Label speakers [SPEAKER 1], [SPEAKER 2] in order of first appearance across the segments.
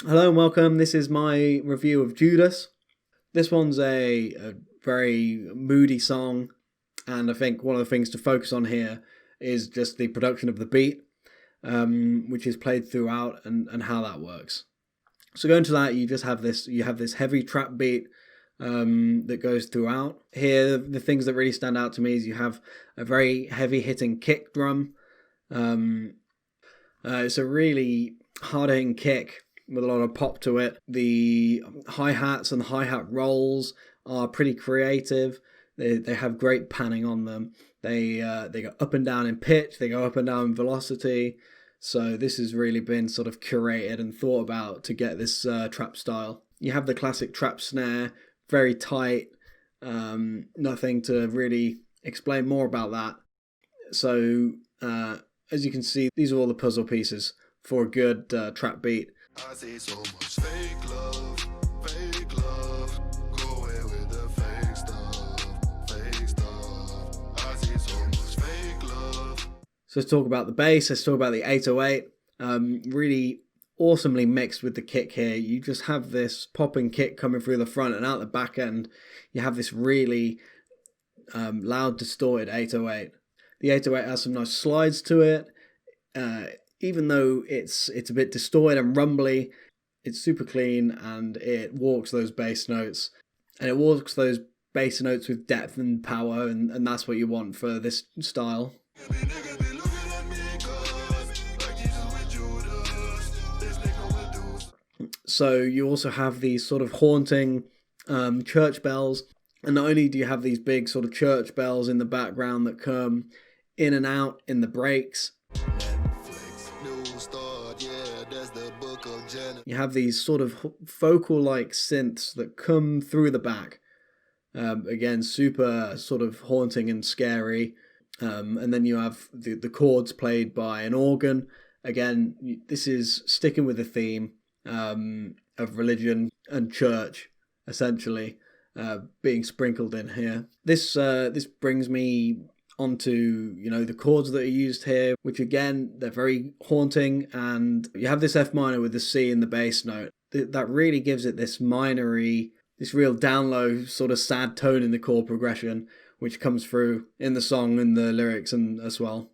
[SPEAKER 1] Hello and welcome. This is my review of Judas. This one's a very moody song, and I think one of the things to focus on here is just the production of the beat, which is played throughout, and how that works. So going to that, you have this heavy trap beat that goes throughout. Here, the things that really stand out to me is you have a very heavy hitting kick drum. It's a really hard hitting kick with a lot of pop to it. The hi-hats and the hi-hat rolls are pretty creative. They have great panning on them. They go up and down in pitch, they go up and down in velocity. So this has really been sort of curated and thought about to get this trap style. You have the classic trap snare, very tight, nothing to really explain more about that. So as you can see, these are all the puzzle pieces for a good trap beat. I see so much fake love, go away with the fake stuff. I see so much fake love. So let's talk about the bass, let's talk about the 808. Really awesomely mixed with the kick here. You just have this popping kick coming through the front, and out the back end, you have this really loud, distorted 808. The 808 has some nice slides to it. Even though it's a bit distorted and rumbly, it's super clean, and it walks those bass notes. And it walks those bass notes with depth and power, and that's what you want for this style. So you also have these sort of haunting church bells. And not only do you have these big sort of church bells in the background that come in and out in the breaks, you have these sort of vocal-like synths that come through the back. Again, super sort of haunting and scary. And then you have the chords played by an organ. Again, this is sticking with the theme of religion and church, essentially, being sprinkled in here. This brings me onto, the chords that are used here, which again, they're very haunting, and you have this F minor with the C in the bass note. That really gives it this minory, this real down low sort of sad tone in the chord progression, which comes through in the song and the lyrics and as well.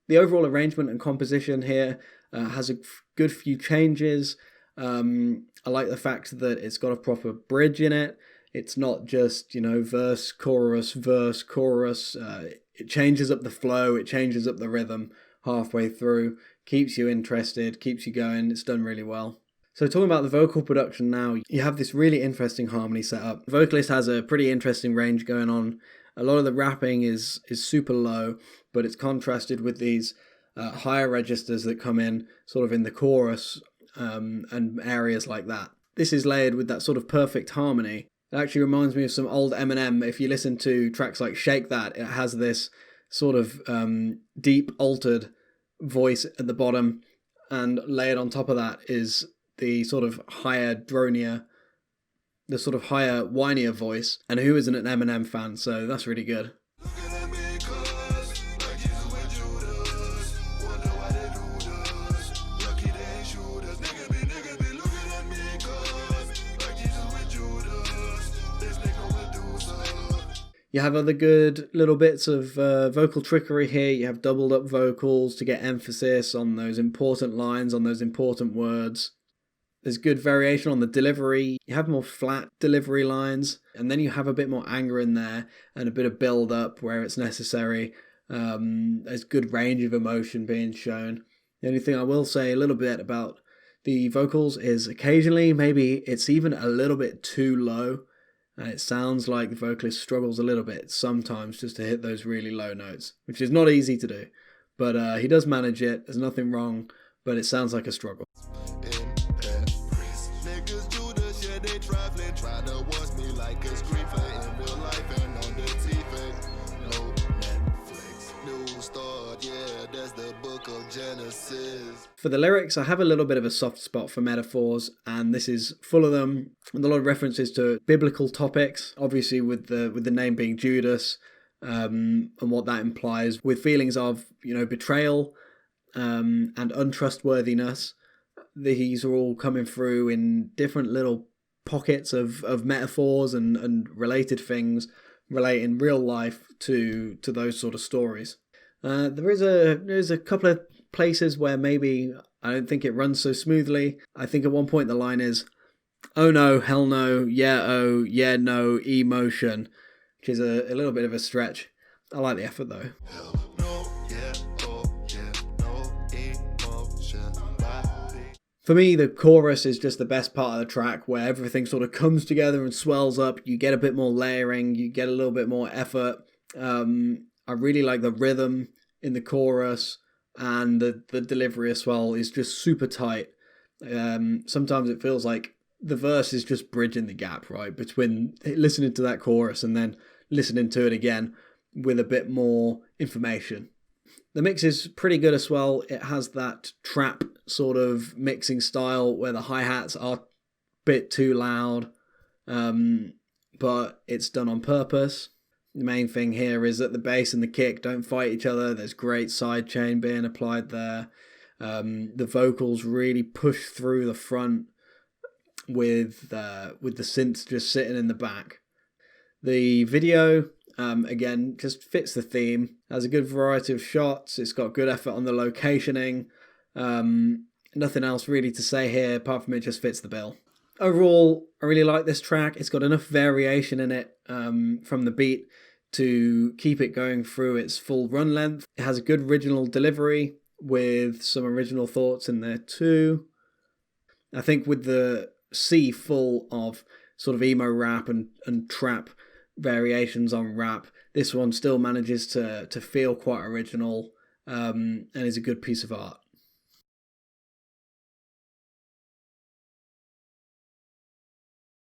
[SPEAKER 1] The overall arrangement and composition here has a good few changes. I like the fact that it's got a proper bridge in it. It's not just, verse, chorus, verse, chorus. It changes up the flow, it changes up the rhythm halfway through, keeps you interested, keeps you going. It's done really well. So talking about the vocal production now, you have this really interesting harmony setup. The vocalist has a pretty interesting range going on. A lot of the rapping is super low, but it's contrasted with these higher registers that come in sort of in the chorus and areas like that. This is layered with that sort of perfect harmony. It actually reminds me of some old Eminem. If you listen to tracks like Shake That, it has this sort of deep altered voice at the bottom, and layered on top of that is the sort of higher dronier, the sort of higher whinier voice. And who isn't an Eminem fan? So that's really good. You have other good little bits of vocal trickery here. You have doubled up vocals to get emphasis on those important lines, on those important words. There's good variation on the delivery. You have more flat delivery lines, and then you have a bit more anger in there and a bit of build up where it's necessary. There's good range of emotion being shown. The only thing I will say a little bit about the vocals is occasionally maybe it's even a little bit too low. And it sounds like the vocalist struggles a little bit sometimes just to hit those really low notes, which is not easy to do. But he does manage it. There's nothing wrong, but it sounds like a struggle. For the lyrics, I have a little bit of a soft spot for metaphors, and this is full of them, and a lot of references to biblical topics, obviously with the name being Judas, and what that implies, with feelings of, betrayal and untrustworthiness. These are all coming through in different little pockets of metaphors and related things relating real life to those sort of stories. There's a couple of places where maybe I don't think it runs so smoothly. I think at one point the line is, "Oh no, hell no, yeah oh, yeah no, emotion," which is a little bit of a stretch. I like the effort though. For me, the chorus is just the best part of the track, where everything sort of comes together and swells up. You get a bit more layering, you get a little bit more effort. I really like the rhythm in the chorus, and the delivery as well is just super tight. Sometimes it feels like the verse is just bridging the gap, right, between listening to that chorus and then listening to it again with a bit more information. The mix is pretty good as well. It has that trap sort of mixing style where the hi-hats are a bit too loud, but it's done on purpose. The main thing here is that the bass and the kick don't fight each other. There's great sidechain being applied there. The vocals really push through the front with the synths just sitting in the back. The video, again, just fits the theme. Has a good variety of shots. It's got good effort on the locationing. Nothing else really to say here apart from it just fits the bill. Overall, I really like this track. It's got enough variation in it from the beat to keep it going through its full run length. It has a good original delivery with some original thoughts in there too. I think with the sea full of sort of emo rap and trap variations on rap, this one still manages to feel quite original and is a good piece of art.